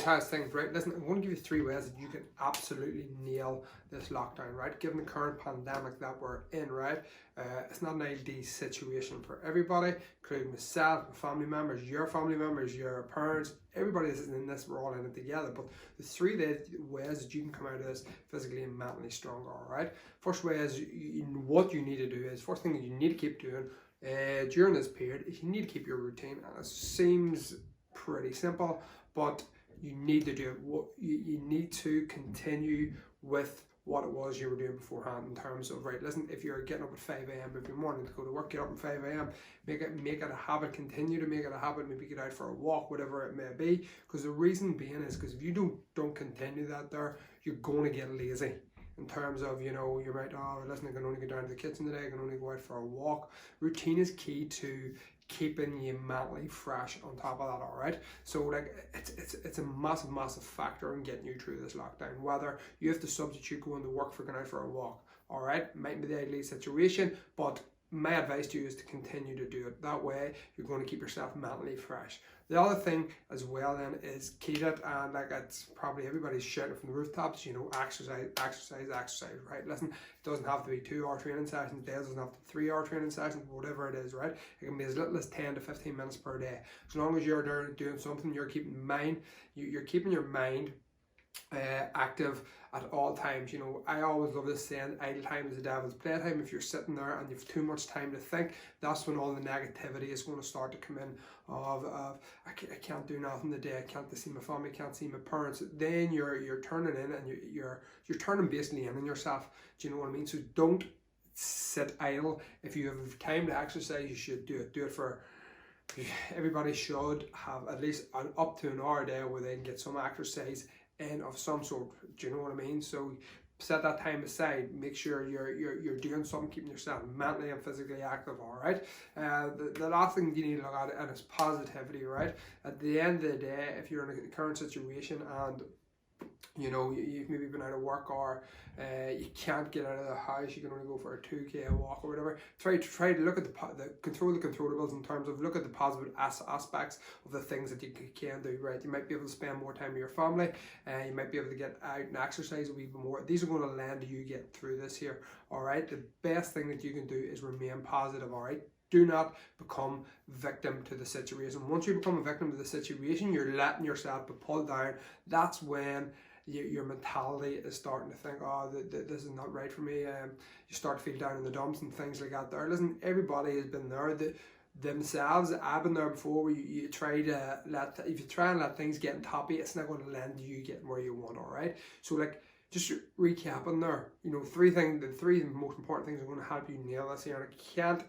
prioritize things, right? Listen, I'm going to give you 3 ways that you can absolutely nail this lockdown, right? Given the current pandemic that we're in, right? It's not an ideal situation for everybody, including myself, my family members, your parents, everybody that's in this, we're all in it together. But the 3 ways that you can come out of this physically and mentally stronger, all right? First way is what you need to do is, first thing that you need to keep doing during this period is you need to keep your routine. And it seems pretty simple, but you need to do it. You need to continue with what it was you were doing beforehand in terms of, right, listen, if you're getting up at 5 a.m. every morning to go to work, get up at 5 a.m. Make it a habit, continue to make it a habit, maybe get out for a walk, whatever it may be. Because the reason being is because if you don't continue that there, you're going to get lazy. In terms of, you know, you might, oh, listen, I can only go down to the kitchen today, I can only go out for a walk. Routine is key to keeping you mentally fresh on top of that, all right? So like it's a massive factor in getting you through this lockdown, whether you have to substitute going to work for going out for a walk, all right? Might be the ideal situation, but my advice to you is to continue to do it. That way you're going to keep yourself mentally fresh. The other thing as well then is keep it, and like it's probably everybody's shouting from the rooftops, you know, exercise, right? Listen, it doesn't have to be 2-hour training sessions, it doesn't have to be 3-hour training sessions, whatever it is, right? It can be as little as 10 to 15 minutes per day. As long as you're there doing something, you're keeping your mind active at all times. You know, I always love this saying, idle time is the devil's playtime. If you're sitting there and you've too much time to think, that's when all the negativity is going to start to come in of I can't do nothing today, I can't see my family, I can't see my parents. Then you're turning in and you're turning basically in on yourself. Do you know what I mean? So don't sit idle. If you have time to exercise, you should do it. Do it for everybody should have at least up to an hour a day where they can get some exercise in of some sort. Do you know what I mean? So set that time aside. Make sure you're doing something, keeping yourself mentally and physically active, all right? The last thing you need to look at and is positivity, right? At the end of the day, if you're in a current situation and you know, you've maybe been out of work or you can't get out of the house, you can only go for a 2K walk or whatever. Try to look at control the controllables in terms of look at the positive aspects of the things that you can do, right? You might be able to spend more time with your family, you might be able to get out and exercise a wee bit more. These are going to lend you getting through this here, all right? The best thing that you can do is remain positive, all right? Do not become victim to the situation. Once you become a victim to the situation, you're letting yourself be pulled down. That's when your mentality is starting to think, oh, this is not right for me. You start to feel down in the dumps and things like that there. Listen, everybody has been there. Themselves, I've been there before, where you try to if you try and let things get on top of you, it's not going to lend you getting where you want, all right? So like, just recapping there, you know, the 3 most important things are going to help you nail this here, and I can't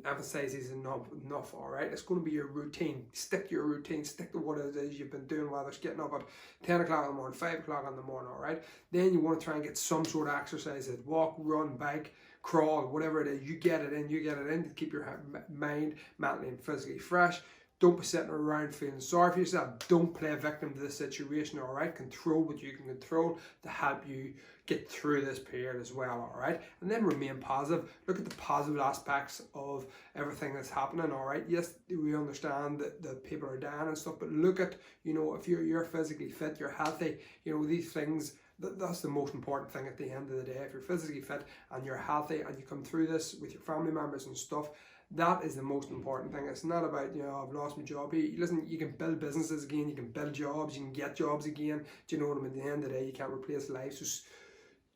emphasize these enough, all right? It's going to be your routine. Stick to your routine, stick to what it is you've been doing, whether it's getting up at 10 o'clock in the morning, 5 o'clock in the morning, all right? Then you want to try and get some sort of exercise, walk, run, bike, crawl, whatever it is, you get it in to keep your mind mentally and physically fresh. Don't be sitting around feeling sorry for yourself. Don't play a victim to the situation, all right? Control what you can control to help you get through this period as well, all right? And then remain positive. Look at the positive aspects of everything that's happening, all right? Yes, we understand that people are dying and stuff, but look at, you know, if you're physically fit, you're healthy, you know, these things, that's the most important thing at the end of the day. If you're physically fit and you're healthy and you come through this with your family members and stuff, that is the most important thing. It's not about, you know, I've lost my job. Listen, you can build businesses again, you can build jobs, you can get jobs again. Do you know what I mean? At the end of the day, you can't replace life. So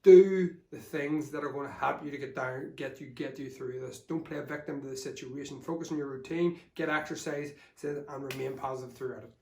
do the things that are going to help you to get you through this. Don't play a victim to the situation. Focus on your routine, get exercise, and remain positive throughout it.